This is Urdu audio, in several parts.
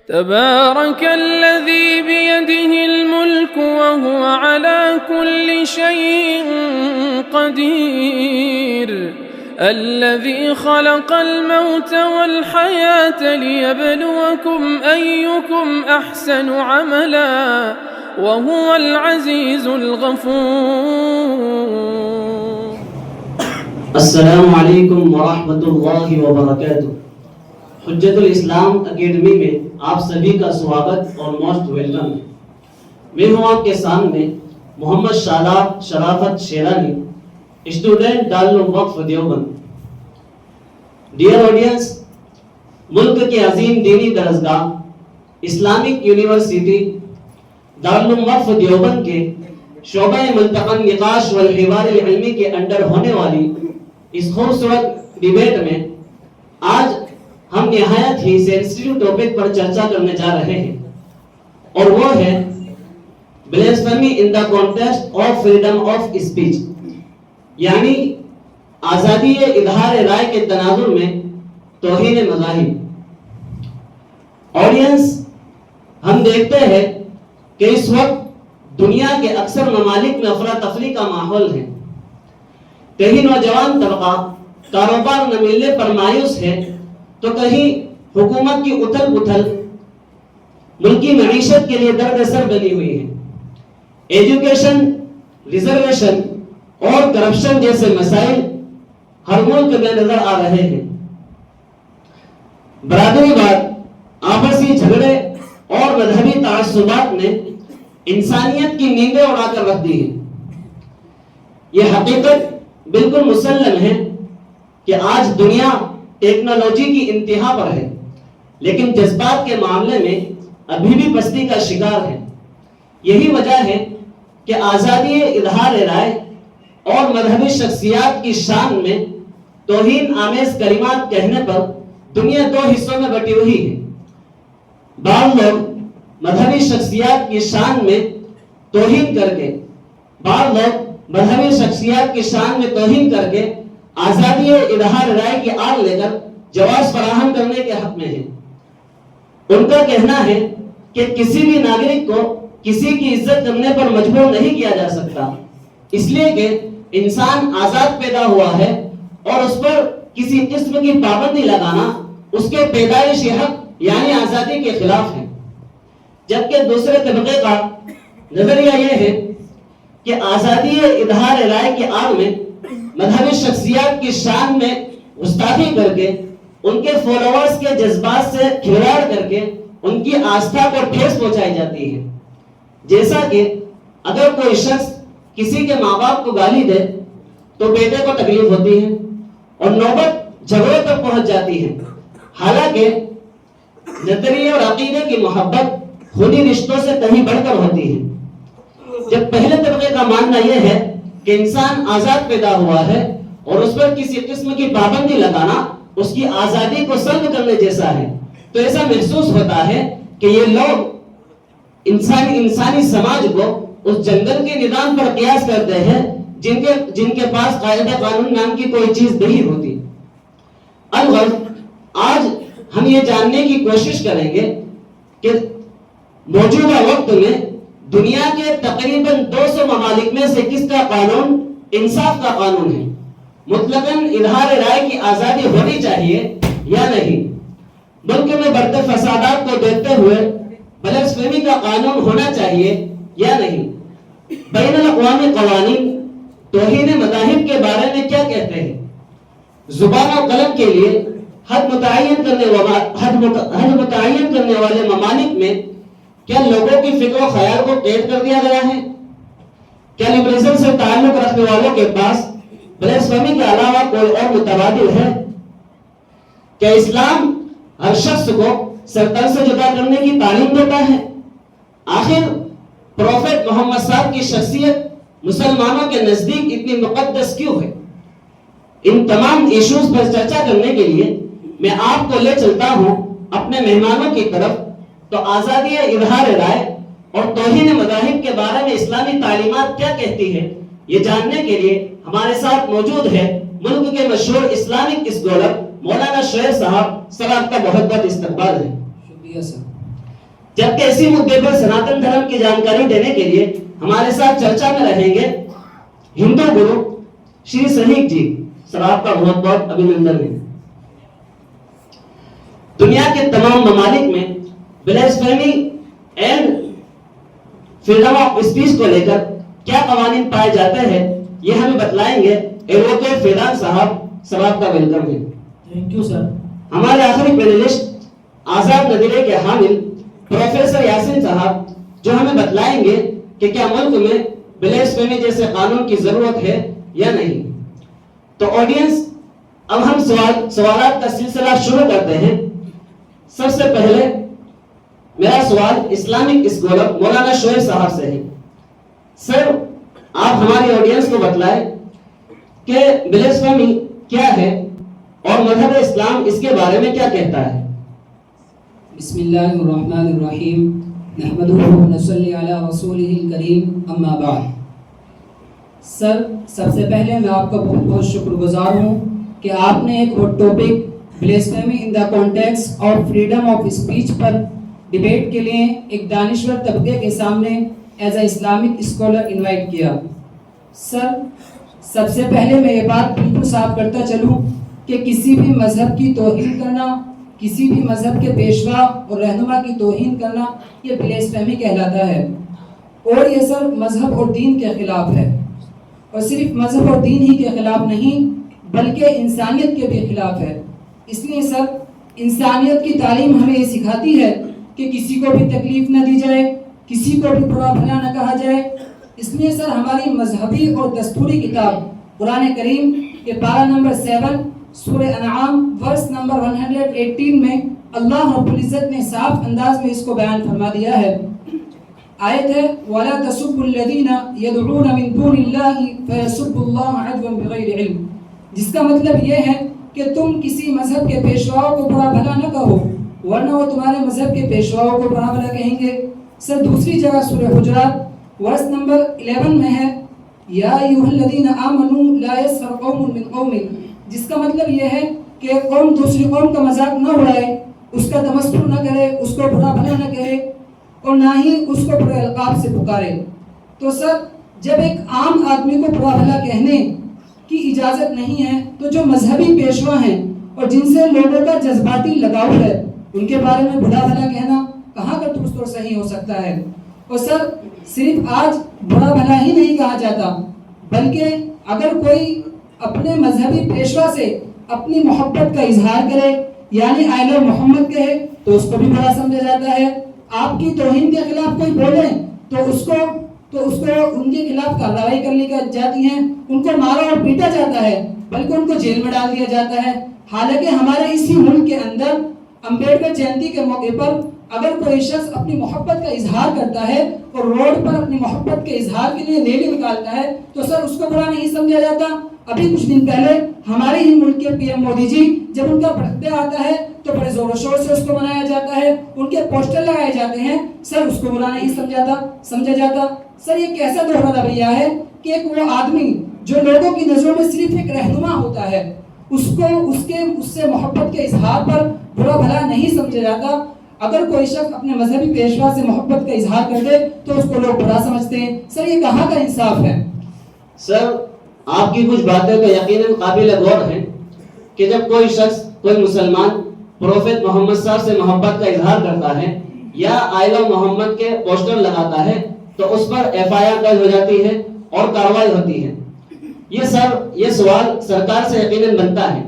تبارك الذي بيده الملك وهو على كل شيء قدير الذي خلق الموت والحياة ليبلوكم أيكم أحسن عملا وهو العزيز الغفور. السلام علیکم ورحمۃ اللہ وبرکاتہ. حجت الاسلام اکیڈمی میں آپ سبھی کا سواگت اور موسٹ ویلکم ہے. میں ہوں آپ کے سامنے محمد شاداب شرافت شیرانی, اسٹوڈنٹ دارالعلوم وقف دیوبند. ڈیئر آڈینس, ملک کے عظیم دینی درسگاہ اسلامک یونیورسٹی دارالعلوم وقف دیوبند کے شعبہ ملتقى نقاش والحوار العلمی کے انڈر ہونے والی اس خوبصورت ڈیبیٹ میں آج ہم نہایت ہی سینسٹیو ٹاپک پر چرچا کرنے جا رہے ہیں, اور وہ ہے blasphemy in the context of freedom of speech, یعنی آزادی اظہار رائے کے تناظر میں توہین مذاہب. آڈینس, ہم دیکھتے ہیں کہ اس وقت دنیا کے اکثر ممالک میں افراتفری کا ماحول ہے. کہیں نوجوان طبقہ کاروبار نہ ملنے پر مایوس ہے, تو کہیں حکومت کی اتھل پتھل ملکی معیشت کے لیے درد سر بنی ہوئی ہے. ایجوکیشن, ریزرویشن اور کرپشن جیسے مسائل ہر ملک میں نظر آ رہے ہیں. برادری واد, آپسی جھگڑے اور مذہبی تعصبات نے انسانیت کی نیندیں اڑا کر رکھ دی ہیں. یہ حقیقت بالکل مسلم ہے کہ آج دنیا ٹیکنالوجی کی انتہا پر ہے, لیکن جذبات کے معاملے میں ابھی بھی پستی کا شکار ہے. یہی وجہ ہے کہ آزادی اظہار رائے اور مذہبی شخصیات کی شان میں توہین آمیز کلمات کہنے پر دنیا دو حصوں میں بٹی ہوئی ہے. بعض لوگ مذہبی شخصیات کی شان میں توہین کر کے, بعض لوگ مذہبی شخصیات کی شان میں توہین کر کے آزادی اظہار رائے کی آڑ لے کر جواز فراہم کرنے کے حق میں ہیں. ان کا کہنا ہے کہ کسی بھی ناگرک کو کسی کی عزت کرنے پر مجبور نہیں کیا جا سکتا, اس لیے کہ انسان آزاد پیدا ہوا ہے اور اس پر کسی قسم کی پابندی لگانا اس کے پیدائشی حق یعنی آزادی کے خلاف ہے. جبکہ دوسرے طبقے کا نظریہ یہ ہے کہ آزادی اظہار رائے کی آڑ میں مذہبی شخصیات کی شان میں گستاخی کر کے ان کے فالوورز کے جذبات سے کھلواڑ کر کے ان کی آستھا کو ٹھیس پہنچائی جاتی ہے. جیسا کہ اگر کوئی شخص کسی کے ماں باپ کو گالی دے تو بیٹے کو تکلیف ہوتی ہے اور نوبت جھگڑوں تک پہنچ جاتی ہے, حالانکہ نظریے اور عقیدے کی محبت خونی رشتوں سے کہیں بڑھ کر ہوتی ہے. جب پہلے طبقے کا ماننا یہ ہے کہ انسان آزاد پیدا ہوا ہے اور اس پر کسی قسم کی پابندی لگانا اس کی آزادی کو سلب کرنے جیسا ہے, تو ایسا محسوس ہوتا ہے کہ یہ لوگ انسانی سماج کو اس جنگل کے نظام پر قیاس کرتے ہیں جن کے پاس قاعدہ قانون نام کی کوئی چیز نہیں ہوتی. الغرض, آج ہم یہ جاننے کی کوشش کریں گے کہ موجودہ وقت میں دنیا کے تقریباً 200 ممالک میں سے کس کا قانون انصاف کا قانون ہے, مطلقاً اظہار رائے کی آزادی ہونی چاہیے یا نہیں. ملک میں بڑھتے فسادات کو دیکھتے ہوئے بلیسفیمی کا قانون ہونا چاہیے یا نہیں. بین الاقوامی قوانین توہین مذاہب کے بارے میں کیا کہتے ہیں. زبان و قلم کے لیے حد متعین کرنے والے ممالک میں کیا لوگوں کی فکر و خیال کو قید کر دیا گیا ہے؟ کیا لبرلزم سے تعلق رکھنے والوں کے پاس بلیسفیمی کے علاوہ کوئی اور متبادل ہے؟ کیا اسلام ہر شخص کو سرطان سے جدا کرنے کی تعلیم دیتا ہے؟ آخر پروفیٹ محمد صاحب کی شخصیت مسلمانوں کے نزدیک اتنی مقدس کیوں ہے؟ ان تمام ایشوز پر چرچا کرنے کے لیے میں آپ کو لے چلتا ہوں اپنے مہمانوں کی طرف. تو آزادی اظہار رائے اور توہین مذاہب کے بارے میں اسلامی تعلیمات کیا کہتی ہے, یہ جاننے کے لیے ہمارے ساتھ موجود ہے ملک کے مشہور اسلامک اسکالر مولانا شعیب صاحب. سر آپ کا بہت بہت استقبال ہے. شکریہ سر. جبکہ اسی مدعے پر سناتن دھرم کی جانکاری دینے کے لیے ہمارے ساتھ چرچا میں رہیں گے ہندو گرو شری سہیگ جی. سر آپ کا بہت بہت ابھینندن ہے. دنیا کے تمام ممالک میں بلیسفیمی اینڈ فریڈم آف اسپیچ کو لے کر کیا قوانین پائے جاتے ہیں یہ ہمیں بتلائیں گے ایڈوکیٹ فیضان صاحب. سر آپ کا ویلکم ہے. Thank you sir. ہمارے آخری پینلسٹ آزاد نظریے کے حامل پروفیسر یاسین صاحب جو ہمیں بتلائیں گے کہ کیا ملک میں بلیسفیمی جیسے قانون کی ضرورت ہے یا نہیں. تو آڈینس اب ہم سوالات کا سلسلہ شروع کرتے ہیں. سب سے پہلے میرا سوال اسلامک اسکالر مولانا شعیب صاحب سے ہے. سر آپ ہماری آڈینس کو بتلائیں کہ بلیسفیمی کیا ہے اور مذہب اسلام اس کے بارے میں کیا کہتا ہے. بسم اللہ الرحمن الرحیم نحمدہ ونصلی علی رسولہ الکریم اما بعد. سر سب سے پہلے میں آپ کا بہت بہت شکر گزار ہوں کہ آپ نے ایک وہ topic blasphemy in the context of freedom of speech پر ڈیبیٹ کے لیے ایک دانشور طبقے کے سامنے as a Islamic scholar invite کیا. سر سب سے پہلے میں یہ بات بالکل صاف کرتا چلوں کہ کسی بھی مذہب کی توہین کرنا، کسی بھی مذہب کے پیشوا اور رہنما کی توہین کرنا یہ بلیسفیمی کہلاتا ہے. اور یہ سر مذہب اور دین کے خلاف ہے، اور صرف مذہب اور دین ہی کے خلاف نہیں بلکہ انسانیت کے بھی خلاف ہے. اس لیے سر انسانیت کی تعلیم ہمیں یہ سکھاتی ہے کہ کسی کو بھی تکلیف نہ دی جائے، کسی کو بھی برا بھلا نہ کہا جائے. اس لیے سر ہماری مذہبی اور دستوری کتاب قرآن کریم کے پارہ نمبر 7 سورہ انعام ورس نمبر 118 میں اللہ رب العزت نے صاف انداز میں اس کو بیان فرما دیا ہے. آیت ہے وَلَا تَسُبُّوا الَّذِينَ يَدْعُونَ مِن دُونِ اللَّهِ فَيَسُبُّوا اللَّهَ عَدْوًا بِغَيْرِ عِلْمٍ. جس کا مطلب یہ ہے کہ تم کسی مذہب کے پیشواؤں کو برا بھلا نہ کہو ورنہ وہ تمہارے مذہب کے پیشواؤں کو برا بھلا کہیں گے. سر دوسری جگہ سورہ حجرات ورس نمبر 11 میں ہے یا ایھا الذین آمنوا لا یسخر قوم من قوم، جس کا مطلب یہ ہے کہ قوم دوسری قوم کا مذاق نہ اڑائے، اس کا تمسخر نہ کرے، اس کو برا بھلا نہ کہے اور نہ ہی اس کو برے القاب سے پکارے. تو سر جب ایک عام آدمی کو برا بھلا کہنے کی اجازت نہیں ہے تو جو مذہبی پیشوا ہیں اور جن سے لوگوں کا جذباتی لگاؤ ہے ان کے بارے میں برا بھلا کہنا کہاں کا درست اور صحیح ہو سکتا ہے. اور سر صرف آج برا بھلا ہی نہیں کہا جاتا بلکہ اگر کوئی اپنے مذہبی پیشوا سے اپنی محبت کا اظہار کرے یعنی آئی لو محمد کہے تو اس کو بھی برا سمجھا جاتا ہے. آپ کی توہین کے خلاف کوئی بولے تو اس کو ان کے خلاف کارروائی کرنے کی جاتی ہیں، ان کو مارا اور پیٹا جاتا ہے بلکہ ان کو جیل میں ڈال دیا جاتا ہے. حالانکہ ہمارے اسی ملک کے اندر امبیڈکر جینتی کے موقع پر اگر کوئی شخص اپنی محبت کا اظہار کرتا ہے اور روڈ پر اپنی محبت کے اظہار کے لیے ریلی نکالتا ہے تو سر اس کو برا نہیں سمجھا جاتا. ابھی کچھ دن پہلے ہمارے ہی ملک کے پی ایم مودی جی جب ان کا برتھ ڈے آتا ہے تو بڑے زور و شور سے اس کو منایا جاتا ہے، ان کے پوسٹر لگائے جاتے ہیں. سر اس کو برا نہیں سمجھا جاتا. سر یہ کیسا دوہرا رویہ ہے کہ ایک وہ آدمی جو لوگوں کی نظروں میں صرف ایک رہنما ہوتا ہے اس سے محبت کے اظہار پر برا بھلا نہیں سمجھا جاتا. اگر کوئی شخص اپنے مذہبی پیشوا سے محبت کا اظہار کر دے تو اس کو لوگ برا سمجھتے ہیں. سر یہ کہاں کا انصاف ہے؟ سر آپ کی کچھ باتیں تو یقیناً قابل غور ہیں کہ جب کوئی شخص کوئی مسلمان پروفیٹ محمد صاحب سے محبت کا اظہار کرتا ہے یا آئی لو محمد کے پوسٹر لگاتا ہے تو اس پر ایف آئی آر درج ہو جاتی ہے اور کارروائی ہوتی ہے. یہ سوال سرکار سے یقیناً بنتا ہے.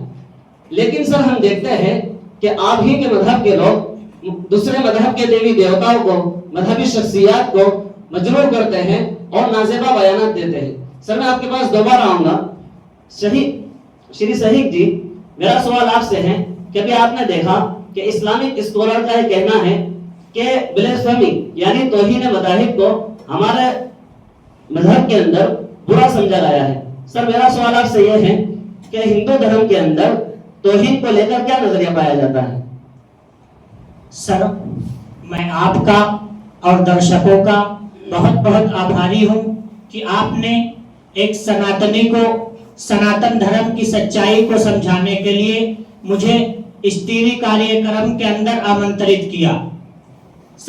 لیکن سر ہم دیکھتے ہیں کہ آپ ہی کے مذہب کے لوگ دوسرے مذہب کے دیوی دیوتاؤں کو، مذہبی شخصیات کو مجروح کرتے ہیں اور نازیبا بیانات دیتے ہیں. سر میں آپ کے پاس دوبارہ آؤں گا. شری سہیگ جی میرا سوال آپ سے ہے کہ ابھی آپ نے دیکھا کہ اسلامک اسکالر کا یہ کہنا ہے کہ بلیسفیمی یعنی توہین مذاہب کو ہمارے مذہب کے اندر برا سمجھا گیا ہے. سر میرا سوال آپ سے یہ ہے کہ ہندو دھرم کے اندر توہین کو لے کر کیا نظریہ پایا جاتا ہے؟ سر میں آپ کا اور درشکوں کا بہت بہت آبھاری ہوں کہ آپ نے ایک سناتنی کو سناتن دھرم کی سچائی کو سمجھانے کے لیے مجھے اس ٹی وی کاریہ کرم کے اندر آمنترت کیا.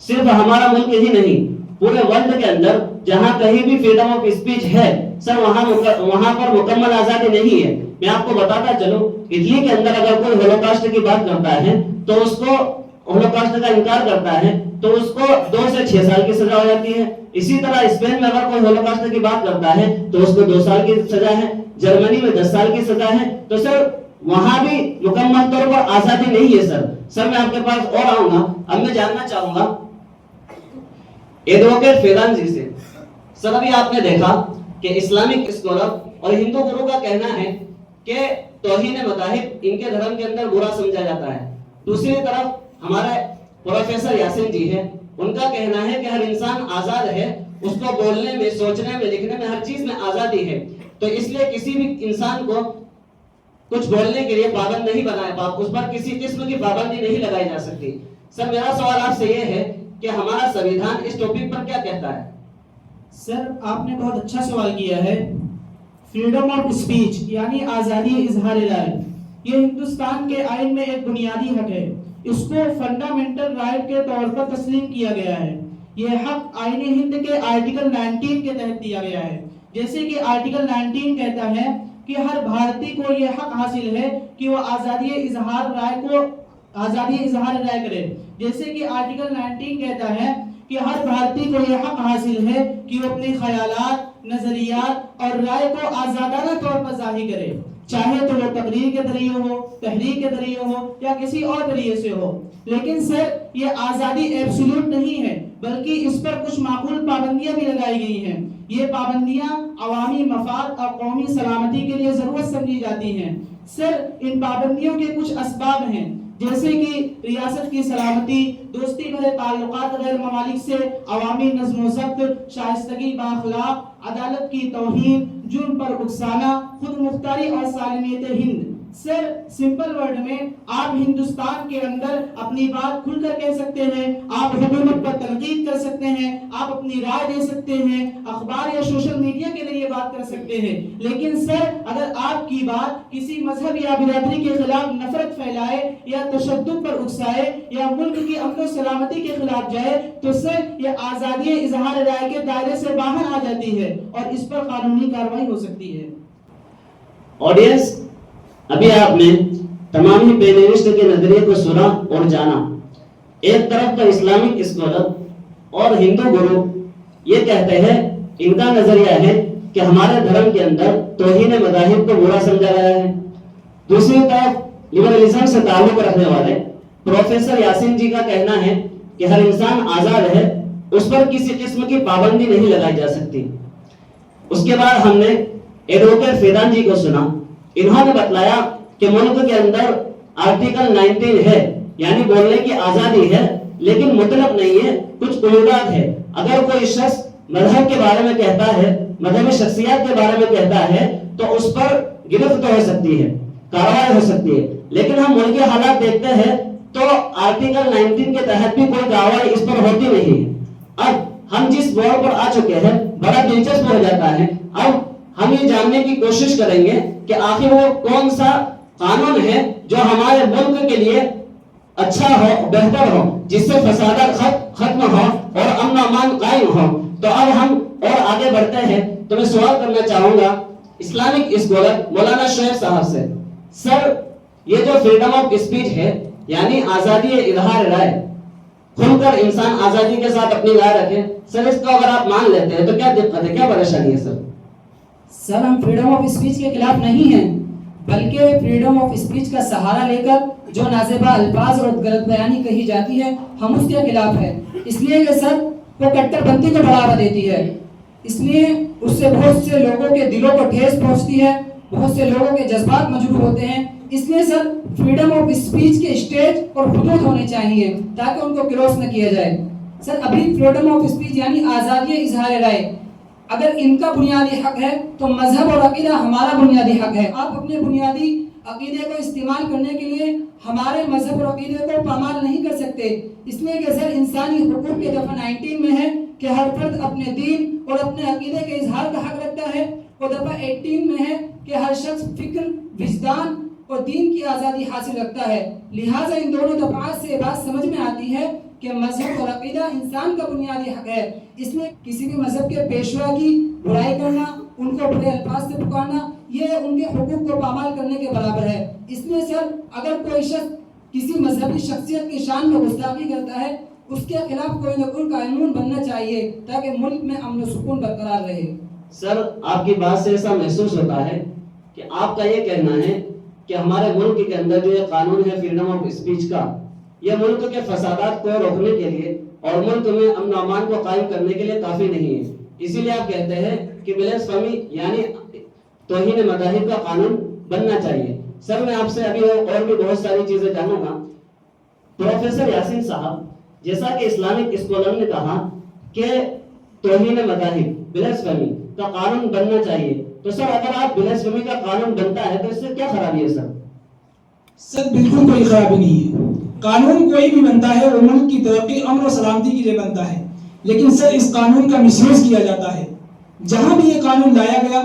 صرف ہمارا ملک ہی نہیں, پورے ورلڈ کے اندر جہاں کہیں بھی فریڈم آف اسپیچ ہے سر, وہاں پر مکمل آزادی نہیں ہے. میں آپ کو بتاتا چلوں, اٹلی کے اندر اگر کوئی ہولوکاسٹ کی بات کرتا ہے تو اس کو, ہولوکاسٹ کا انکار کرتا ہے تو اس کو 2 سے 6 سال کی سزا ہو جاتی ہے. اسی طرح اسپین میں اگر کوئی ہولوکاسٹ کی بات کرتا ہے تو اس کو 2 سال کی سزا ہے. جرمنی میں 10 سال کی سزا ہے. تو سر وہاں بھی مکمل طور پر آزادی نہیں ہے. سر میں آپ کے پاس اور آؤں گا. اب میں جاننا چاہوں گا ایڈوکیٹ فیضان جی سے. سر ابھی آپ نے دیکھا کہ اسلامک اسکالر اور ہندو گرو کا کہنا ہے کہ توہین مذاہب ان کے دھرم کے اندر برا سمجھا جاتا ہے. دوسری طرف ہمارے پروفیسر یاسین جی ہیں, ان کا کہنا ہے کہ ہر انسان آزاد ہے, اس کو بولنے میں, سوچنے میں, لکھنے میں, ہر چیز میں آزادی ہے. تو اس لیے کسی بھی انسان کو کچھ بولنے کے لیے پابند نہیں بنایا, اس پر کسی قسم کی پابندی نہیں لگائی جا سکتی. سر میرا سوال آپ سے یہ ہے کہ ہمارا سنویدھان اس ٹاپک پر کیا کہتا ہے؟ سر آپ نے بہت اچھا سوال کیا ہے. فریڈم آف اسپیچ یعنی آزادی اظہار رائے, یہ ہندوستان کے آئین میں ایک بنیادی حق ہے. اس کو فنڈامنٹل رائٹ کے طور پر تسلیم کیا گیا ہے. یہ حق آئین ہند کے آرٹیکل 19 کے تحت دیا گیا ہے. جیسے کہ آرٹیکل 19 کہتا ہے کہ ہر بھارتی کو یہ حق حاصل ہے کہ وہ آزادی اظہار رائے کرے. جیسے کہ آرٹیکل 19 کہتا ہے کہ ہر بھارتی کو یہ حق حاصل ہے کہ وہ اپنے خیالات, نظریات اور رائے کو آزادانہ طور پر ظاہر کرے, چاہے تو وہ تقریر کے ذریعے ہو, تحریک کے ذریعے ہو یا کسی اور طریقے سے ہو. لیکن سر یہ آزادی ایبسولوٹ نہیں ہے, بلکہ اس پر کچھ معقول پابندیاں بھی لگائی گئی ہیں. یہ پابندیاں عوامی مفاد اور قومی سلامتی کے لیے ضرورت سمجھی جاتی ہیں. سر ان پابندیوں کے کچھ اسباب ہیں, جیسے کہ ریاست کی سلامتی, دوستی بھرے تعلقات غیر ممالک سے, عوامی نظم و ضبط, شائستگی بااخلاق, عدالت کی توہین, جرم پر اکسانا, خود مختاری اور سالمیت ہند. سر سمپل ورڈ میں آپ ہندوستان کے اندر اپنی بات کھل کر کہہ سکتے ہیں, آپ حکومت پر تنقید کر سکتے ہیں, آپ اپنی رائے دے سکتے ہیں, اخبار یا سوشل میڈیا کے ذریعے بات کر سکتے ہیں. لیکن سر اگر آپ کی بات کسی مذہب یا برادری کے خلاف نفرت پھیلائے یا تشدد پر اکسائے یا ملک کی امن و سلامتی کے خلاف جائے تو سر یہ آزادی اظہار رائے کے دائرے سے باہر آ جاتی ہے اور اس پر قانونی کارروائی ہو سکتی ہے. آڈینس, ابھی آپ نے تمام ہی پینلسٹ کے نظریے کو سنا اور جانا. ایک طرف کا اسلامک اسکالر اور ہندو گرو یہ کہتے ہیں, ان کا نظریہ ہے کہ ہمارے دھرم کے اندر توہین مذاہب کو برا سمجھا گیا ہے. دوسری طرف لبرلزم سے تعلق رکھنے والے پروفیسر یاسین جی کا کہنا ہے کہ ہر انسان آزاد ہے, اس پر کسی قسم کی پابندی نہیں لگائی جا سکتی. اس کے بعد ہم نے ایڈوکیٹ فیضان جی کو سنا. انہوں نے بتلایا کہ ملک کے اندر آرٹیکل 19 ہے, یعنی بولنے کی آزادی ہے, لیکن مطلب نہیں ہے, کچھ قیودات ہے. اگر کوئی شخص مذہب کے بارے میں کہتا ہے, مذہبی شخصیات کے بارے میں کہتا ہے تو اس پر گرفت ہو سکتی ہے, کارروائی ہو سکتی ہے. لیکن ہم ملکی حالات دیکھتے ہیں تو آرٹیکل 19 کے تحت بھی کوئی کارروائی اس پر ہوتی نہیں ہے. اب ہم جس موڑ پر آ چکے ہیں بڑا دلچسپ ہو جاتا ہے. اب ہم یہ جاننے کی کوشش کریں گے کہ آخر وہ کون سا قانون ہے جو ہمارے ملک کے لیے اچھا ہو, بہتر ہو, جس سے فسادات ختم ہو اور امن و امان قائم ہو. تو اب ہم اور آگے بڑھتے ہیں تو میں سوال کرنا چاہوں گا اسلامک اسکالر مولانا شعیب صاحب سے. سر یہ جو فریڈم آف اسپیچ ہے یعنی آزادی اظہار رائے, کھل کر انسان آزادی کے ساتھ اپنی رائے رکھے, سر اس کو اگر آپ مان لیتے ہیں تو کیا دقت ہے, کیا پریشانی ہے؟ سر ہم فریڈم آف اسپیچ کے خلاف نہیں ہیں, بلکہ فریڈم آف اسپیچ کا سہارا لے کر جو نازیبا الفاظ اور غلط بیانی کہی جاتی ہے ہم اس کے خلاف ہیں. اس لیے کہ سر وہ کٹر پنتھی کو بڑھاوا دیتی ہے, اس لیے اس سے بہت سے لوگوں کے دلوں کو ٹھیس پہنچتی ہے, بہت سے لوگوں کے جذبات مجروح ہوتے ہیں. اس لیے سر فریڈم آف اسپیچ کے اسٹیج اور حدود ہونے چاہیے تاکہ ان کو کراس نہ کیا جائے. سر ابھی فریڈم آف اسپیچ یعنی آزادی اظہار رائے اگر ان کا بنیادی حق ہے تو مذہب اور عقیدہ ہمارا بنیادی حق ہے. آپ اپنے بنیادی عقیدے کو استعمال کرنے کے لیے ہمارے مذہب اور عقیدے کو پامال نہیں کر سکتے. اس لیے کہ سر انسانی حقوق کے دفعہ 19 میں ہے کہ ہر فرد اپنے دین اور اپنے عقیدے کے اظہار کا حق رکھتا ہے, اور دفعہ 18 میں ہے کہ ہر شخص فکر, وجدان اور دین کی آزادی حاصل رکھتا ہے. لہٰذا ان دونوں دفعات سے بات سمجھ میں آتی ہے کہ مذہب اور عقیدہ انسان کا بنیادی حق ہے. اس میں کسی بھی مذہب کے پیشوا کی برائی کرنا, ان کو برے الفاظ سے پکارنا, یہ ان کے حقوق کو پامال کرنے کے برابر ہے. اس میں سر اگر کوئی شخص کسی مذہبی شخصیت کی شان میں گستاخی کرتا ہے, اس کے خلاف کوئی نہ کوئی قانون بننا چاہیے تاکہ ملک میں امن و سکون برقرار رہے. سر آپ کی بات سے ایسا محسوس ہوتا ہے کہ آپ کا یہ کہنا ہے کہ ہمارے ملک کے اندر جو یہ قانون ہے فریڈم آف اسپیچ کا, یہ ملک کے فسادات کو روکنے کے لیے اور ملک میں امن و امان کو قائم کرنے کے لیے کافی نہیں ہے. اسی لیے آپ کہتے ہیں کہ بلیسفمی یعنی توہین مذاہب کا قانون بننا چاہیے. سر میں آپ سے ابھی اور بھی بہت ساری چیزیں جانوں گا. پروفیسر یاسین صاحب, جیسا کہ اسلامک اسکالر نے کہا کہ توہین مذاہب بلیسفمی کا قانون بننا چاہیے, تو سر اگر آپ بلیسفمی کا قانون بنتا ہے تو اس سے کیا خرابی ہے سر؟ سر بالکل کوئی خرابی نہیں ہے. قانون کوئی بھی بنتا ہے وہ ملک کی ترقی, امن و سلامتی کے لیے بنتا ہے. لیکن سر اس قانون کا مس یوز کیا جاتا ہے. جہاں بھی یہ قانون لایا گیا,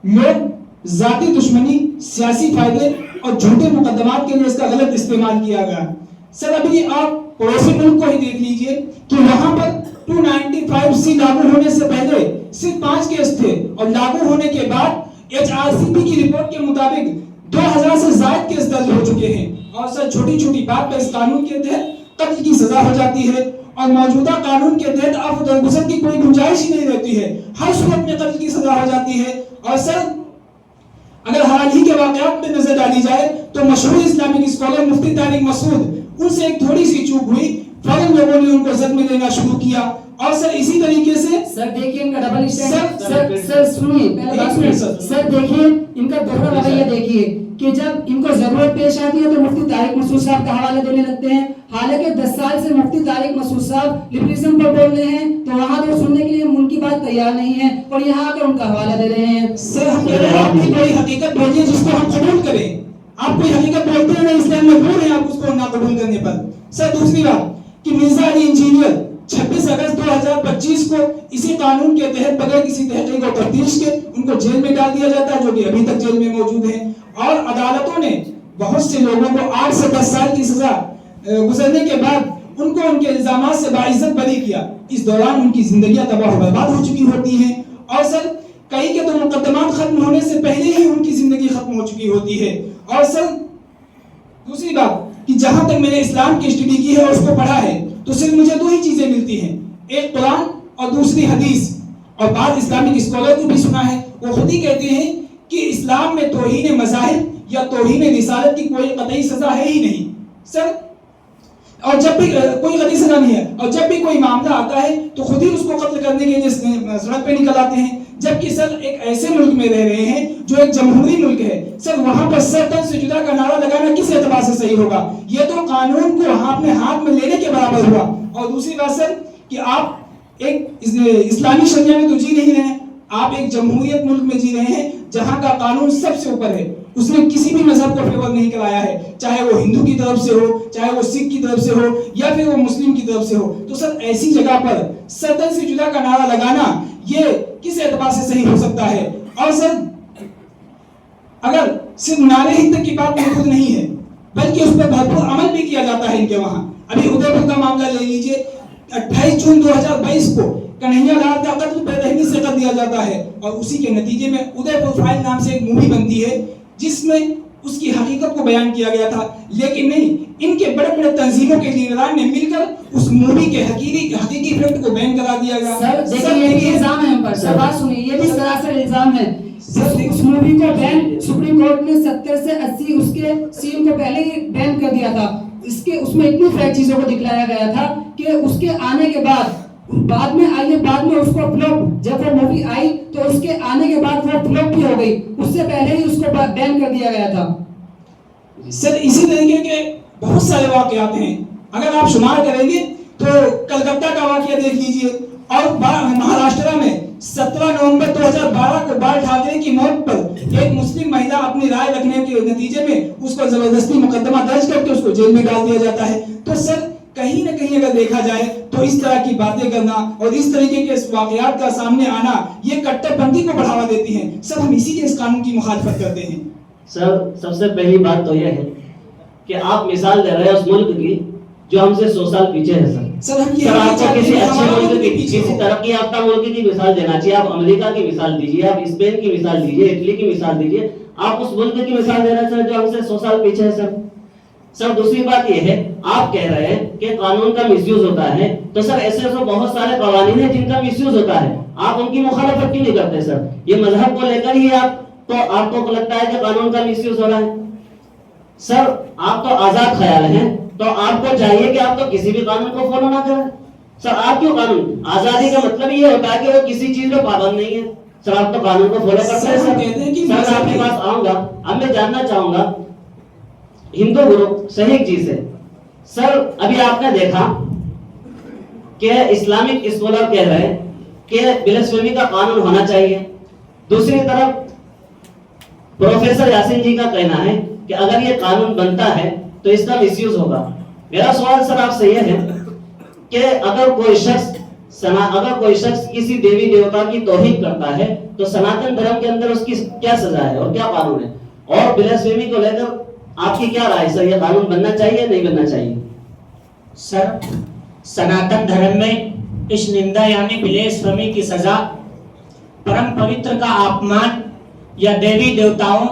لوگ ذاتی دشمنی, سیاسی فائدے اور جھوٹے مقدمات کے لیے اس کا غلط استعمال کیا گیا. سر ابھی آپ پڑوسی ملک کو ہی دیکھ لیجئے کہ وہاں پر 295C لاگو ہونے سے پہلے صرف 5 کیس تھے, اور لاگو ہونے کے بعد HRCP کی رپورٹ کے مطابق 2000 سے زائد کیس درج ہو چکے ہیں. اور سر چھوٹی چھوٹی بات پر اس قانون کے تحت قتل کی سزا ہو جاتی ہے, اور موجودہ قانون کے تحت عفو درگزر کی کوئی گنجائش ہی نہیں رہتی ہے. ہر صورت میں قتل کی سزا ہو جاتی ہے. اور سر اگر حال ہی کے واقعات پہ نظر ڈالی جائے تو مشہور اسلامک اسکالر مفتی طارق مسعود, ان سے ایک تھوڑی سی چوک ہوئی, فوراً لوگوں نے ان کو زد میں لینا شروع کیا. اور سر اسی طریقے سے سر دیکھیے ان کا ڈبل اسٹینڈرڈ, سر سنیے پہلے بات سنیے. سر دیکھیے ان کا دوہرا رویہ دیکھیے کہ جب ان کو ضرورت پیش آتی ہے تو مفتی طارق مسعود صاحب کا حوالہ دینے لگتے ہیں, حالانکہ 10 سال سے مفتی طارق مسعود صاحب لبرلزم پر بول رہے ہیں, تو وہاں تو سننے کے لیے ان کی بات تیار نہیں ہے, اور یہاں آ کر ان کا حوالہ دے رہے ہیں. سر ہم کہہ رہے ہیں آپ کی کوئی حقیقت بولیے جس کو ہم قبول کریں. آپ کوئی حقیقت بولتے ہیں نا, اسلام میں بول رہے ہیں آپ اس کو نہ قبول کرنے پر. سر دوسری بات کہ مرزا علی انجینئر 26 اگست 2025 کو اسی قانون کے تحت بغیر کسی تحقیق اور تفتیش کے ان کو جیل میں ڈال دیا جاتا ہے, جو کہ ابھی تک جیل میں موجود ہیں. اور عدالتوں نے بہت سے لوگوں کو 8 سے 10 سال کی سزا گزرنے کے بعد ان کو ان کے الزامات سے باعزت بری کیا. اس دوران ان کی زندگیاں تباہ و برباد ہو چکی ہوتی ہیں. اور سر کئی کے تو مقدمات ختم ہونے سے پہلے ہی ان کی زندگی ختم ہو چکی ہوتی ہے. اور سر دوسری بات کہ جہاں تک میں نے اسلام کی اسٹڈی کی ہے اور اس کو پڑھا ہے تو صرف مجھے 2 ہی چیزیں ملتی ہیں, ایک قرآن اور دوسری حدیث. اور بعض اسلامک اسکالر کو بھی سنا ہے, وہ خود ہی کہتے ہیں کہ اسلام میں توہین مذاہب یا توہین رسالت کی کوئی قطعی سزا ہے ہی نہیں. سر اور جب بھی کوئی قطعی سزا نہیں ہے, اور جب بھی کوئی معاملہ آتا ہے تو خود ہی اس کو قتل کرنے کے لیے سڑک پہ نکل آتے ہیں. جبکہ سر ایک ایسے ملک میں رہ رہے ہیں جو ایک جمہوری ملک ہے. سر وہاں پر سر تن سے جدا کا نعرہ لگانا کس اعتبار سے صحیح ہوگا؟ یہ تو قانون کو اپنے ہاتھ میں لینے کے برابر ہوا. اور دوسری بات سر کہ آپ ایک اسلامی شریعہ میں تو جی نہیں رہے ہیں, آپ ایک جمہوریت ملک میں جی رہے ہیں جہاں کا قانون سب سے اوپر ہے. اس نے کسی بھی مذہب کو فیور نہیں کرایا ہے, چاہے وہ ہندو کی طرف سے ہو, چاہے وہ سکھ کی طرف سے ہو, یا پھر وہ مسلم کی طرف سے ہو. تو سر ایسی جگہ پر سر سے جدا کا نعرہ لگانا یہ کس اعتبار سے صحیح ہو سکتا ہے؟ اور سر اگر صرف نعرے ہی تک کی بات موجود نہیں ہے بلکہ اس پر بھرپور عمل بھی کیا جاتا ہے ان کے وہاں. ابھی ادے پور کا معاملہ لے لیجئے, 28 جون 2022 کو کنہیا لال کا قتل بے رحمی سے کر دیا جاتا ہے, اور اسی کے نتیجے میں ادے پور فائل نام سے ایک مووی بنتی ہے جس میں اس کی حقیقت کو بیان کیا گیا تھا. لیکن نہیں, ان کے بڑے بڑے تنظیموں کے لیڈران نے مل کر اس مووی کے حقیقی فیکٹ کو بیان کرا دیا گیا. سر دیکھیں یہ بھی الزام ہے ہم پر, سر بات سنیے, یہ بھی سراسر الزام ہے. اس مووی کو بین سپریم کورٹ نے 70 سے 80 اس کے سین کو پہلے ہی بین کر دیا تھا. اس میں اتنی فیک چیزوں کو دکھلایا گیا تھا کہ اس کے آنے کے بعد میں اس کو فلوپ, جب وہ مووی آئی تو اس کے آنے کے بعد وہ فلوپ بھی ہو گئی, اس سے پہلے ہی اس کو بین کر دیا گیا تھا. سر اسی طریقے کے بہت سارے واقعات ہیں. اگر آپ شمار کریں گے تو کلکتہ کا واقعہ دیکھ لیجئے, اور مہاراشٹر میں 17 نومبر 2012 کو بال ٹھاکرے کی موت پر ایک مسلم مہیلا اپنی رائے رکھنے کے نتیجے میں اس کو زبردستی مقدمہ درج کر کے اس کو جیل میں ڈال دیا جاتا ہے. تو سر کہیں نہ کہیں اگر دیکھا جائے تو اس طرح کی باتیں کرنا اور اس طریقے کے واقعات کا سامنے آنا یہ کٹر پنتھی کو بڑھاوا دیتی ہیں. سر ہم اسی لیے اس قانون کی مخالفت کرتے ہیں. سر سب سے پہلی بات تو یہ ہے کہ آپ مثال دے رہے ہیں اس ملک کی جو ہم سے 100 سال پیچھے ہے. سر سر ہم یہ سر آپ کو کسی اچھے ہمارا ملک کی پیچھے کسی ہو۔ ترقی یافتہ ملک کی مثال دینا چاہیے. آپ امریکہ کی مثال دیجیے, آپ اسپین کی مثال دیجیے, اٹلی کی مثال دیجیے. آپ اس ملک کی مثال دے رہے ہیں سر جو ہم سے 100 سال پیچھے ہے سر. سر دوسری بات یہ ہے, آپ کہہ رہے ہیں کہ قانون کا مس یوز ہوتا ہے, تو سر ایسے تو بہت سارے قوانین ہیں جن کا مس یوز ہوتا ہے, آپ ان کی مخالفت کیوں نہیں کرتے سر؟ یہ مذہب کو لے کر ہی آپ کو لگتا ہے کہ قانون کا مس یوز ہو رہا ہے. سر آپ تو آزاد خیال ہیں, تو آپ کو چاہیے کہ آپ تو کسی بھی قانون کو فالو نہ کریں. سر آپ کیوں قانون؟ آزادی کا مطلب یہ ہوتا ہے کہ وہ کسی چیز میں پابند نہیں ہے. سر آپ تو قانون کو فالو کرتے ہیں. سر میں آپ کے پاس آؤں گا, اب میں جاننا چاہوں گا ہندو گروپ صحیح چیز ہے. سر ابھی آپ نے دیکھا کہ اسلامک اسکالر کہہ رہے ہیں کہ بلاسفیمی کا قانون ہونا چاہیے. دوسری طرف پروفیسر یاسین جی کا کہنا ہے کہ اگر یہ قانون بنتا ہے تو اس کا مس یوز ہوگا. میرا سوال سر آپ سے یہ ہے کہ اگر کوئی شخص کسی دیوی دیوتا کی توہین کرتا ہے تو سناتن دھرم کے اندر اس کی کیا سزا ہے اور کیا قانون ہے؟ اور بلاسفیمی کو لے کر آپ کی کیا رائے سر؟ یہ قانون بننا چاہیے یا نہیں بننا چاہیے؟ سر سناتن دھرم میں اس نندا یعنی بلیسفمی کی سزا پرم پوتر کا اپمان یا دیوی دیوتاؤں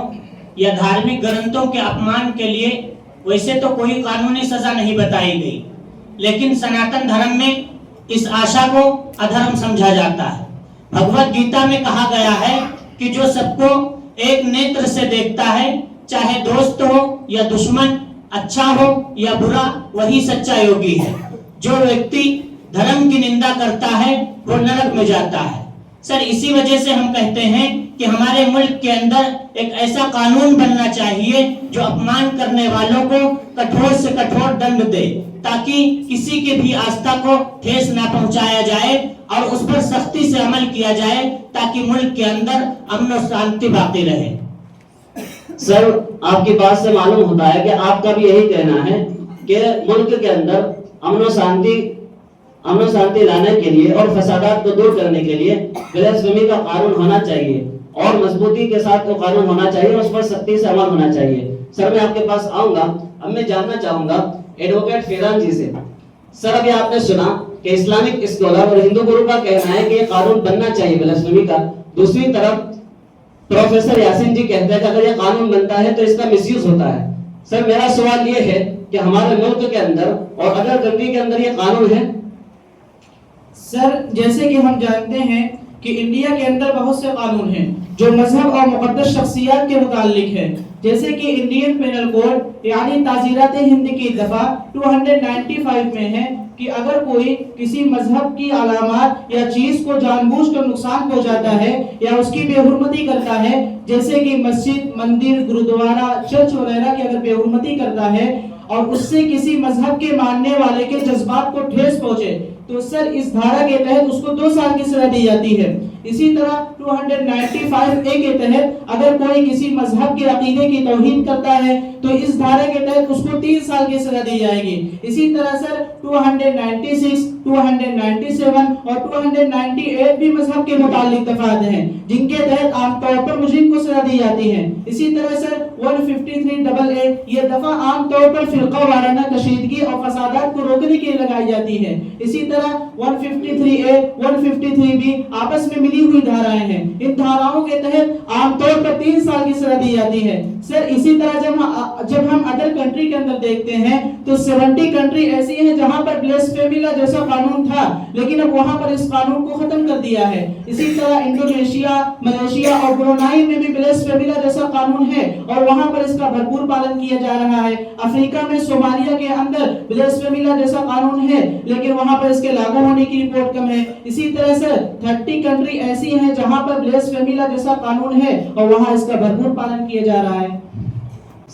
یا دھارمک گرنتھوں کے اپمان کے لیے ویسے تو کوئی قانونی سزا نہیں بتائی گئی, لیکن سناتن دھرم میں اس آشا کو ادھرم سمجھا جاتا ہے. بھگوت گیتا میں کہا گیا ہے کہ جو سب کو ایک نیتر سے دیکھتا ہے, چاہے دوست ہو یا دشمن, اچھا ہو یا برا, وہی سچا یوگی ہے. جو ویکتی دھرم کی نندا کرتا ہے وہ نرک میں جاتا ہے. سر اسی وجہ سے ہم کہتے ہیں کہ ہمارے ملک کے اندر ایک ایسا قانون بننا چاہیے جو اپمان کرنے والوں کو کٹھور سے کٹھور دنڈ دے, تاکہ کسی کے بھی آستھا کو ٹھیس نہ پہنچایا جائے اور اس پر سختی سے عمل کیا جائے, تاکہ ملک کے اندر امن و شانتی باقی رہے. سر آپ کی بات سے معلوم ہوتا ہے کہ آپ کا بھی یہی کہنا ہے کہ ملک کے اندر امن و شانتی لانے کے لیے اور فسادات کو دور کرنے کے لیے بلاسفیمی کا قانون ہونا چاہیے اور مضبوطی کے ساتھ وہ قانون ہونا چاہیے, اس پر سختی سے عمل ہونا چاہیے. سر میں آپ کے پاس آؤں گا, اب میں جاننا چاہوں گا ایڈوکیٹ فیران جی سے. سر ابھی آپ نے سنا کہ اسلامک اسکالر اور ہندو گروپ کا کہنا ہے کہ یہ قانون بننا چاہیے بلاسفیمی کا. دوسری طرف پروفیسر یاسین جی کہتے ہیں کہ اگر یہ قانون بنتا ہے تو اس کا مس یوز ہوتا ہے. سر میرا سوال یہ ہے کہ ہمارے ملک کے اندر اور ادر کنٹری کے اندر یہ قانون ہے؟ سر جیسے کہ ہم جانتے ہیں کہ انڈیا کے اندر بہت سے قانون ہیں جو مذہب اور مقدس شخصیات کے متعلق ہے, جیسے کہ انڈین پینل کوڈ یعنی تعزیرات ہند کی دفعہ 295 میں ہے کہ اگر کوئی کسی مذہب کی علامات یا چیز کو جان بوجھ کر نقصان پہنچاتا ہے یا اس کی بے حرمتی کرتا ہے, جیسے کہ مسجد, مندر, گرودوارا, چرچ وغیرہ کی اگر بے حرمتی کرتا ہے اور اس سے کسی مذہب کے ماننے والے کے جذبات کو ٹھیس پہنچے, تو سر اس دھارا کے تحت اس کو 2 سال کی سزا دی جاتی ہے. اسی طرح 295A کے تحت اگر کوئی کسی مذہب کے عقیدے کی توہین کرتا ہے تو اس دھارے کے تحت اس کو 3 سال کی سزا دی جائے گی. اسی طرح سر 296, 297 اور 298 بھی مذہب کے متعلق دفعات ہیں جن کے تحت عام طور پر مجرم کو سزا دی جاتی ہے. اسی طرح سر 153AA یہ دفعہ عام طور پر فرقہ وارانہ کشیدگی اور فسادات کو روکنے کے لیے لگائی جاتی ہے. اسی طرح 153A, 153B آپس میں ملی ہوئی دھارائیں ہیں. ان دھاراؤں کے تحت عام طور پر 3 سال کی سزا دی جاتی ہے. سر اسی طرح جب ہم ادر کنٹری کے اندر دیکھتے ہیں تو 70 کنٹری ایسی ہیں جہاں پر بلاسفیمی کا جیسا قانون تھا لیکن اب وہاں پر اس قانون کو ختم کر دیا ہے. اسی طرح انڈونیشیا, ملیشیا اور برونائی میں بھی بلاسفیمی کا جیسا قانون ہے اور وہاں پر اس کا بھرپور پالن کیا جا رہا ہے. افریقہ میں صومالیہ کے اندر بلاسفیمی کا جیسا قانون ہے لیکن وہاں پر اس کے لاگو ہونے کی رپورٹ کم ہے. اسی طرح سے 30 کنٹری ایسی ہیں جہاں پر بلاسفیمی کا جیسا قانون ہے اور وہاں اس کا بھرپور پالن کیا جا رہا ہے.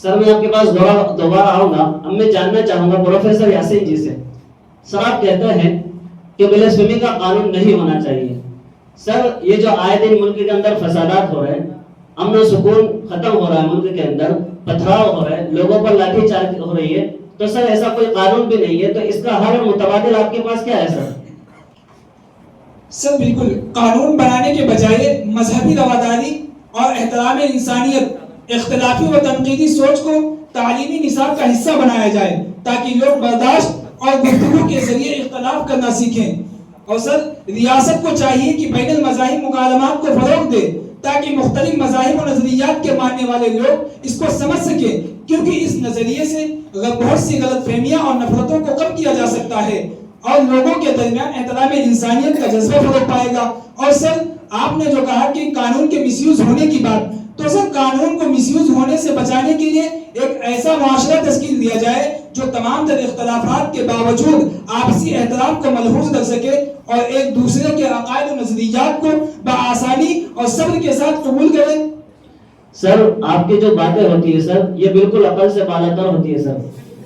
سر میں آپ کے پاس دوبارہ آؤں گا, اب میں جاننا چاہوں گا پروفیسر یاسین جی سے. سر آپ کہتے ہیں کہ بلاسفیمی کا قانون نہیں ہونا چاہیے. سر یہ جو آئے دن ملک کے اندر فسادات ہو رہے ہیں, امن و سکون ختم ہو رہا ہے ملک کے اندر, پتھراؤ ہو رہا ہے, لوگوں پر لاٹھی چارج ہو رہی ہے, تو سر ایسا کوئی قانون بھی نہیں ہے, تو اس کا حل متبادل آپ کے پاس کیا ہے سر؟ سر بالکل, قانون بنانے کے بجائے مذہبی رواداری اور احترام انسانیت, اختلافی و تنقیدی سوچ کو تعلیمی نصاب کا حصہ بنایا جائے تاکہ لوگ برداشت اور گفتگو کے ذریعے اختلاف کرنا سیکھیں. اور سر ریاست کو چاہیے کہ بین المذاہب مکالمات کو فروغ دے تاکہ مختلف مذاہب و نظریات کے ماننے والے لوگ اس کو سمجھ سکیں, کیونکہ اس نظریے سے بہت سی غلط فہمیاں اور نفرتوں کو کم کیا جا سکتا ہے اور لوگوں کے درمیان احترام انسانیت کا جذبہ فروغ پائے گا. اور سر آپ نے جو کہا کہ قانون کے مس یوز ہونے کی بات, تو سر قانون کو مس یوز ہونے سے بچانے کے لیے ایک ایسا معاشرہ تشکیل دیا جائے جو تمام تر اختلافات کے باوجود آپسی احترام کو ملحوظ رکھ سکے اور ایک دوسرے کے عقائد و نظریات کو بآسانی اور صبر کے ساتھ قبول کرے. سر آپ کی جو باتیں ہوتی ہیں سر یہ بالکل عقل سے بالاتر ہوتی ہے. سر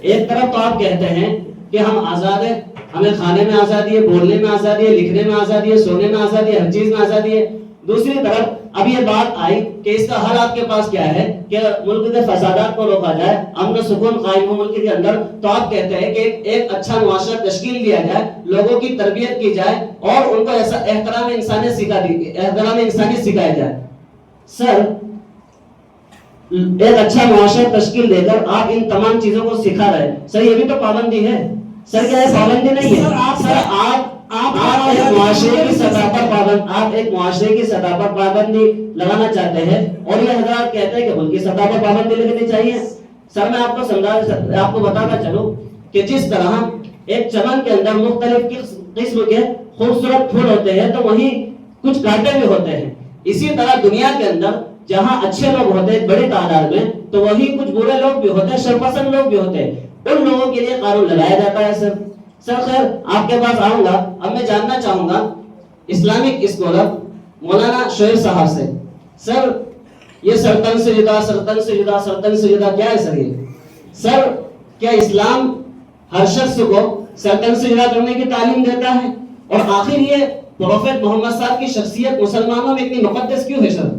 ایک طرف تو آپ کہتے ہیں کہ ہم آزاد ہیں, ہمیں کھانے میں آزادی ہے, بولنے میں آزادی ہے, لکھنے میں آزادی ہے, سونے میں آزادی ہے, ہر چیز میں آزادی ہے. دوسری طرف اب یہ بات آئی کہ اس کا حل آپ کے پاس کیا ہے کہ ملک کے فسادات کو روکا جائے, امن و سکون قائم ہو ملک کے اندر, تو آپ کہتے ہیں کہ ایک اچھا معاشرہ تشکیل دیا جائے, لوگوں کی تربیت کی جائے اور ان کو ایسا احترام انسانیت سکھایا جائے. سر ایک اچھا معاشرہ تشکیل دے کر آپ ان تمام چیزوں کو سکھا رہے ہیں. سر یہ بھی تو پابندی ہے. سر کیا یہ پابندی نہیں ہے؟ سر آپ ایک معاشرے کی سطح پر پابندی لگانا چاہتے ہیں اور یہ حضرات کہتے ہیں کہ ملک کی سطح پر پابندی لگنی چاہیے. سر میں آپ کو بتاتا چلوں کہ جس طرح ایک چمن کے اندر مختلف قسم کے خوبصورت پھول ہوتے ہیں تو وہیں کچھ کانٹے بھی ہوتے ہیں. اسی طرح دنیا کے اندر جہاں اچھے لوگ ہوتے ہیں بڑی تعداد میں تو وہیں کچھ برے لوگ بھی ہوتے ہیں, شرپسند لوگ بھی ہوتے ہیں. ان لوگوں کے لیے قانون لگایا جاتا ہے. سر خیر آپ کے پاس آؤں گا. اب میں جاننا چاہوں گا اسلامک اسکالر مولانا شعیب صاحب سے. سر یہ سرطن سے جدا کیا ہے سر؟ یہ سر کیا اسلام ہر شخص کو سرطن سے جدا کرنے کی تعلیم دیتا ہے؟ اور آخر یہ پروفیٹ محمد صاحب کی شخصیت مسلمانوں میں اتنی مقدس کیوں ہے سر؟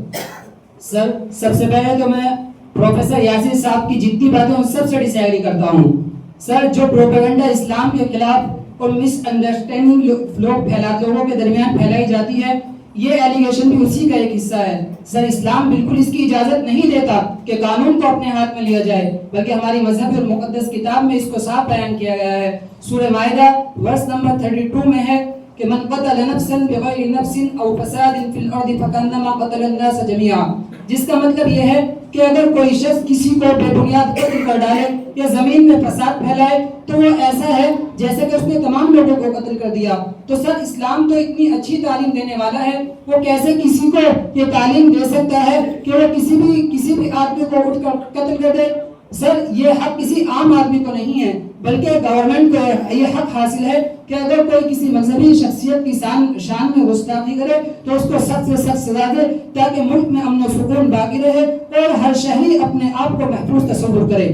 سر سب سے پہلے تو میں پروفیسر یاسر صاحب کی جتنی باتیں ان سب سے ڈس ایگری کرتا ہوں. سر جو پروپیگنڈا اسلام کے خلاف اور مس انڈرسٹینڈنگ لوگوں کے درمیان پھیلائی جاتی ہے, یہ ایلیگیشن بھی اسی کا ایک حصہ ہے. سر اسلام بالکل اس کی اجازت نہیں دیتا کہ قانون کو اپنے ہاتھ میں لیا جائے, بلکہ ہماری مذہبی اور مقدس کتاب میں اس کو صاف بیان کیا گیا ہے. سورہ مائدہ ورس نمبر 32 میں ہے کہ من قتل نفسا بغیر نفس او فساد فی الارض فکانما قتل الناس جميعا, جس کا مطلب یہ ہے کہ اگر کوئی شخص کسی کو بے بنیاد قتل کر ڈالے یا زمین میں فساد پھیلائے تو وہ ایسا ہے جیسے کہ اس نے تمام لوگوں کو قتل کر دیا. تو سر اسلام تو اتنی اچھی تعلیم دینے والا ہے, وہ کیسے کسی کو یہ تعلیم دے سکتا ہے کہ وہ کسی بھی آدمی کو اٹھ کر قتل کر دے؟ سر یہ حق کسی عام آدمی کو نہیں ہے, بلکہ گورنمنٹ کو یہ حق حاصل ہے کہ اگر کوئی کسی مذہبی شخصیت کی شان میں گستاخی کرے تو اس کو سخت سے سخت سزا دے تاکہ ملک میں امن و سکون باقی رہے اور ہر شہری اپنے آپ کو محفوظ تصور کرے.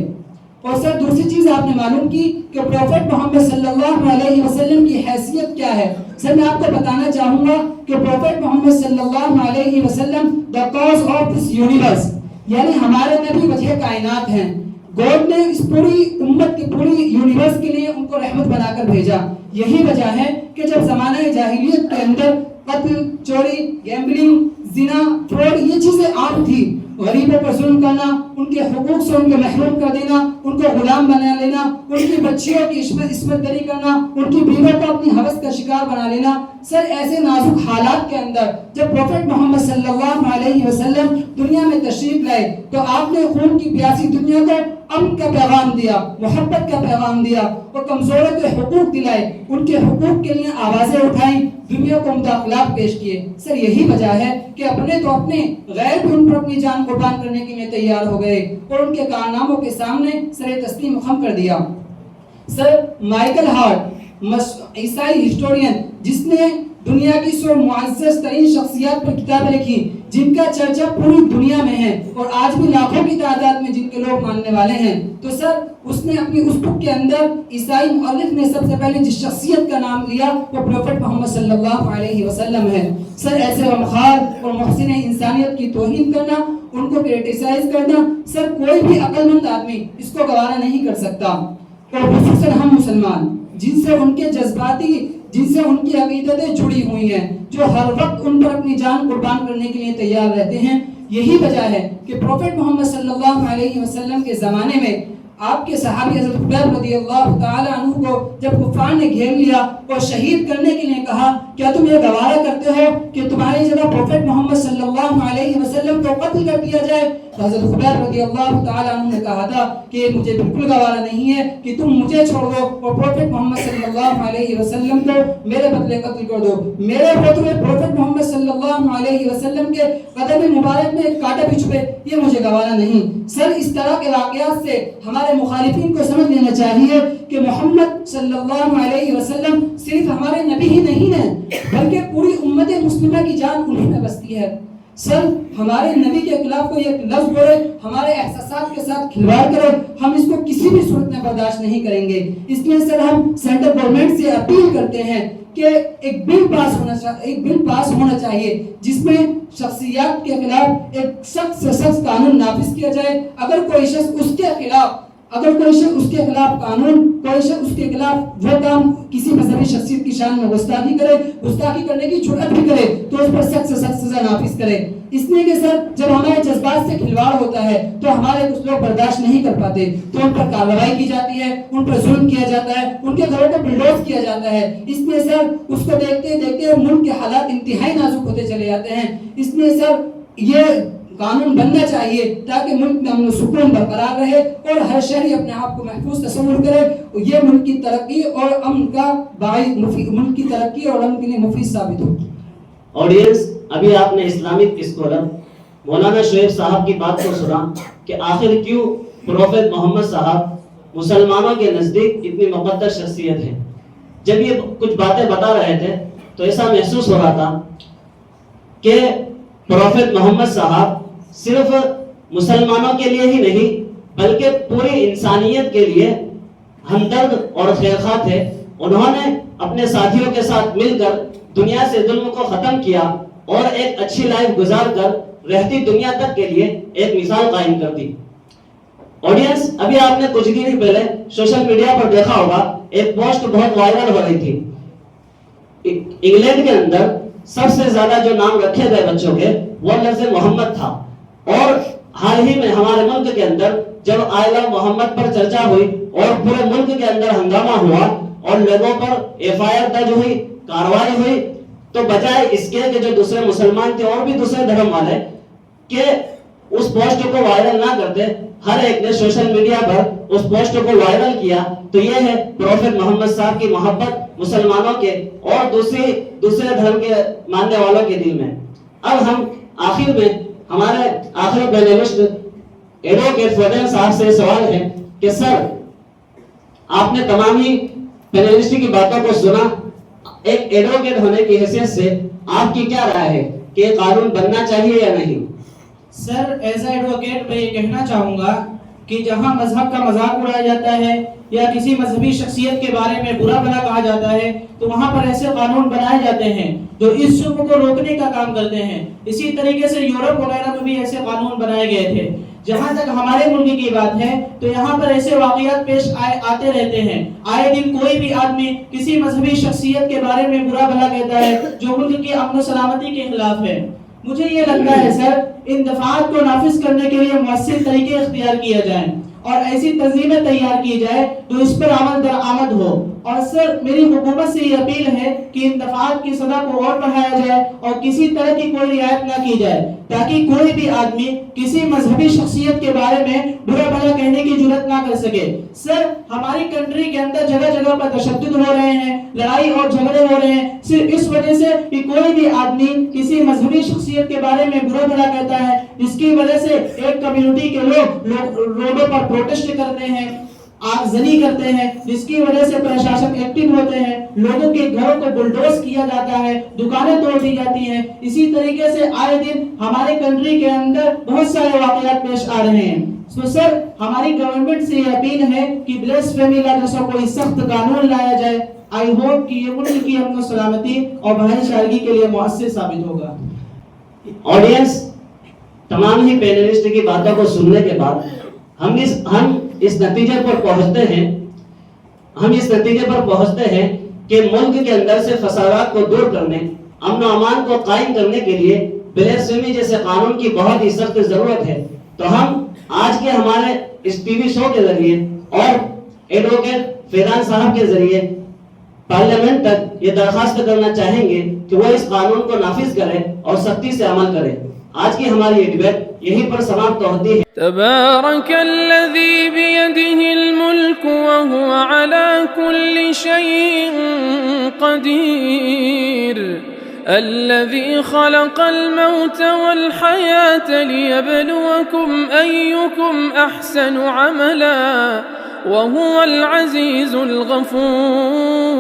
اور سر دوسری چیز آپ نے معلوم کی کہ پروفیٹ محمد صلی اللہ علیہ وسلم کی حیثیت کیا ہے. سر میں آپ کو بتانا چاہوں گا کہ پروفیٹ محمد صلی اللہ علیہ وسلم the cause of this universe, یعنی ہمارے نبی وجہ کائنات ہیں. گاڈ نے اس پوری امت کی پوری یونیورس کے لیے ان کو رحمت بنا کر بھیجا. یہی وجہ ہے کہ جب زمانہ جاہلیت کے اندر قتل, چوری, گیمبلنگ, زنا, فراڈ یہ چیزیں عام تھی, غریبوں پر ظلم کرنا, ان کے حقوق سے ان کو محروم کر دینا, ان کو غلام بنا لینا, ان کی بچیوں کی عصمت دری کرنا, ان کی بیووں کو اپنی ہوس کا شکار بنا لینا. سر ایسے نازک حالات کے اندر جب پروفیٹ محمد صلی اللہ علیہ وسلم دنیا میں تشریف لائے تو آپ نے خون کی پیاسی دنیا کو امن کا پیغام دیا, محبت کا پیغام دیا اور کمزوروں کے حقوق دلائے, ان کے حقوق کے لیے آوازیں اٹھائیں, دنیا کو عمدہ اخلاق پیش کیے. سر یہی وجہ ہے کہ اپنے تو اپنے غیر بھی ان پر اپنی جان قربان کرنے کے لیے تیار ہو گئے اور ان کے کارناموں کے سامنے سر تسلیم خم کر دیا. سر مائیکل ہارٹ عیسائی ہسٹورین جس نے دنیا کی 100 معزز ترین شخصیات پر کتابیں لکھی جن کا چرچا پوری دنیا میں ہے اور آج بھی لاکھوں کی تعداد میں جن کے لوگ ماننے والے ہیں, تو سر اس نے اپنی اس بک کے اندر عیسائی مؤلف نے سب سے پہلے جس شخصیت کا نام لیا وہ پروفیٹ محمد صلی اللہ علیہ وسلم ہے. سر ایسے غمخوار اور محسن انسانیت کی توہین کرنا, ان کو کرٹیسائز کرنا, سر کوئی بھی عقل مند آدمی اس کو گوارا نہیں کر سکتا. اور خصوصاً ہم مسلمان جن سے ان کے جذباتی, جن سے ان کی عقیدتیں جڑی ہوئی ہیں, جو ہر وقت ان پر اپنی جان قربان کرنے کے لیے تیار رہتے ہیں. یہی وجہ ہے کہ پروفیٹ محمد صلی اللہ علیہ وسلم کے زمانے میں آپ کے صحابی حضرت خبیب رضی اللہ تعالی عنہ کو جب کفار نے گھیر لیا اور شہید کرنے کے لیے کہا کیا تم یہ گوارا کرتے ہو کہ تمہاری جگہ پروفیٹ محمد صلی اللہ علیہ وسلم کو قتل کر دیا جائے؟ تو حضرت خبیب رضی اللہ تعالی عنہ نے کہا تھا کہ مجھے بالکل گوارا نہیں ہے کہ تم مجھے چھوڑ دو اور پروفیٹ محمد صلی اللہ علیہ وسلم کو میرے بدلے قتل کر دو. میرے ہوتے ہوئے پروفیٹ محمد صلی اللہ علیہ وسلم کے قدم مبارک میں ایک کانٹا بھی چھپے یہ مجھے گوارا نہیں. سر اس طرح کے واقعات سے ہمارے مخالفین کو سمجھ لینا چاہیے کہ محمد صلی اللہ علیہ وسلم صرف ہمارے نبی ہی نہیں ہیں بلکہ پوری امت مسلمہ کی جان انہیں میں بستی ہے. سر ہمارے نبی کے خلاف کوئی ایک لفظ بولے ہمارے احساسات کے ساتھ کھلواڑ کرے ہم اس کو کسی بھی صورت میں برداشت نہیں کریں گے. اس لیے سر ہم سینٹرل گورنمنٹ سے اپیل کرتے ہیں کہ ایک بل پاس ہونا چاہیے جس میں شخصیات کے خلاف ایک سخت سے سخت قانون نافذ کیا جائے. اگر کوئی شخص اس کے خلاف قانون کوئی شخص اس کے خلاف وہ کام کسی مذہبی شخصیت کی شان میں گستاخی کرنے کی جرأت بھی کرے تو اس پر سخت سے سخت سزا نافذ کرے. اس لیے کہ سر جب ہمارے جذبات سے کھلواڑ ہوتا ہے تو ہمارے کچھ لوگ برداشت نہیں کر پاتے تو ان پر کارروائی کی جاتی ہے ان پر ظلم کیا جاتا ہے ان کے گھروں کو بلڈوز کیا جاتا ہے. اس لیے سر اس کو دیکھتے دیکھتے ملک کے حالات انتہائی نازک ہوتے چلے جاتے ہیں. اس لیے سر یہ قانون بننا چاہیے تاکہ ملک میں امن و سکون برقرار رہے اور ہر شہری اپنے آپ کو محفوظ تصور کرے. یہ ملک کی ترقی اور امن کا باعث ملک کی ترقی اور امن کے لیے مفید ثابت ہو. آڈینس ابھی آپ نے اسلامک اسکالر مولانا شعیب صاحب کی بات کو سنا کہ آخر کیوں پروفیٹ محمد صاحب مسلمانوں کے نزدیک اتنی مقدس شخصیت ہے. جب یہ کچھ باتیں بتا رہے تھے تو ایسا محسوس ہو رہا تھا کہ پروفیٹ محمد صاحب صرف مسلمانوں کے لیے ہی نہیں بلکہ پوری انسانیت کے لیے ہمدرد اور خیرخواہ تھے. انہوں نے اپنے ساتھیوں کے ساتھ مل کر دنیا سے ظلم کو ختم کیا اور ایک اچھی لائف گزار کر رہتی دنیا تک کے لیے ایک مثال قائم کر دی. آڈینس ابھی آپ نے کچھ دن پہلے سوشل میڈیا پر دیکھا ہوگا ایک پوسٹ بہت وائرل ہو رہی تھی. انگلینڈ کے اندر سب سے زیادہ جو نام رکھے گئے بچوں کے وہ لفظ محمد تھا اور حال ہی میں ہمارے ملک کے اندر جب آئی لو محمد پر چرچا ہوئی اور پورے ملک کے اندر ہنگامہ ہوا اور لوگوں پر FIR درج ہوئی کارروائی ہوئی تو بجائے اس کے کہ جو دوسرے مسلمان تھے اور بھی دوسرے دھرم والے کہ اس پوسٹ کو وائرل نہ کرتے ہر ایک نے سوشل میڈیا پر اس پوسٹ کو وائرل کیا. تو یہ ہے پروفیٹ محمد صاحب کی محبت مسلمانوں کے اور دوسرے دھرم کے ماننے والوں کے دل میں. اب ہم آخر میں ہمارے آخری پینلسٹ ایڈوکیٹ فوزین صاحب سے سوال ہے کہ سر آپ نے تمام ہی پینلسٹ کی باتوں کو سنا. ایک ایڈوکیٹ ہونے کی حیثیت سے آپ کی کیا رائے ہے کہ یہ قانون بننا چاہیے یا نہیں؟ سر ایز اے ایڈوکیٹ میں یہ کہنا چاہوں گا کہ جہاں مذہب کا مذاق اڑایا جاتا ہے یا کسی مذہبی شخصیت کے بارے میں برا بھلا کہا جاتا ہے تو وہاں پر ایسے قانون بنائے جاتے ہیں جو اس شبہ کو روکنے کا کام کرتے ہیں. اسی طریقے سے یورپ وغیرہ میں بھی ایسے قانون بنائے گئے تھے. جہاں تک ہمارے ملک کی بات ہے تو یہاں پر ایسے واقعات پیش آتے رہتے ہیں. آئے دن کوئی بھی آدمی کسی مذہبی شخصیت کے بارے میں برا بھلا کہتا ہے جو ملک کی امن و سلامتی کے خلاف ہے. مجھے یہ لگتا ہے سر ان دفعات کو نافذ کرنے کے لیے مؤثر طریقے اختیار کیا جائیں اور ایسی تنظیمیں تیار کی جائے جو اس پر عمل درآمد ہو. اور سر میری حکومت سے یہ اپیل ہے کہ ان دفعات کی سزا کو اور بڑھایا جائے اور کسی طرح کی کوئی رعایت نہ کی جائے تاکہ کوئی بھی آدمی کسی مذہبی شخصیت کے بارے میں برا بھلا کہنے کی جرات نہ کر سکے. سر ہماری کنٹری کے اندر جگہ جگہ پر تشدد ہو رہے ہیں لڑائی اور جھگڑے ہو رہے ہیں صرف اس وجہ سے کہ کوئی بھی آدمی کسی مذہبی شخصیت کے بارے میں برا بھلا کہتا ہے جس کی وجہ سے ایک کمیونٹی کے لوگ روڈوں پر پروٹیسٹ کرتے ہیں آگزنی کرتے ہیں جس کی وجہ سے پرشاسن ایکٹیو ہوتے ہیں لوگوں کے گھروں کو بلڈوز کیا جاتا ہے دکانیں توڑ دی جاتی ہیں. اسی طریقے سے آئے دن ہمارے کنٹری کے اندر بہت سارے واقعات پیش آ رہے ہیں. سر ہماری گورنمنٹ سے یہ اپیل ہے کہ بلیسفیمی لا جیسا کوئی سخت قانون لایا جائے. آئی ہوپ کہ یہ ملک کی امن و سلامتی اور بھائی چارگی کے لیے مؤثر ثابت ہوگا. آڈینس تمام ہی پینلسٹ کی باتوں کو سننے کے بعد ہم اس نتیجے پر پہنچتے ہیں کہ ملک کے اندر سے فسادات کو دور کرنے امن و امان کو قائم کرنے کے لیے بلیسفیمی جیسے قانون کی بہت ہی سخت ضرورت ہے. تو ہم آج کے ہمارے اس ٹی وی شو کے ذریعے اور ایڈوکیٹ فیضان صاحب کے ذریعے پارلیمنٹ تک یہ درخواست کرنا چاہیں گے کہ وہ اس قانون کو نافذ کرے اور سختی سے عمل کرے. آج کی ہماری یہ ڈیبیٹ یہیں پر سماپت ہوتی ہے. تبارك الذي بيده الملك وهو على كل شيء قدير الذي خلق الموت والحياة ليبلوكم أيكم أحسن عملا وهو العزيز الغفور.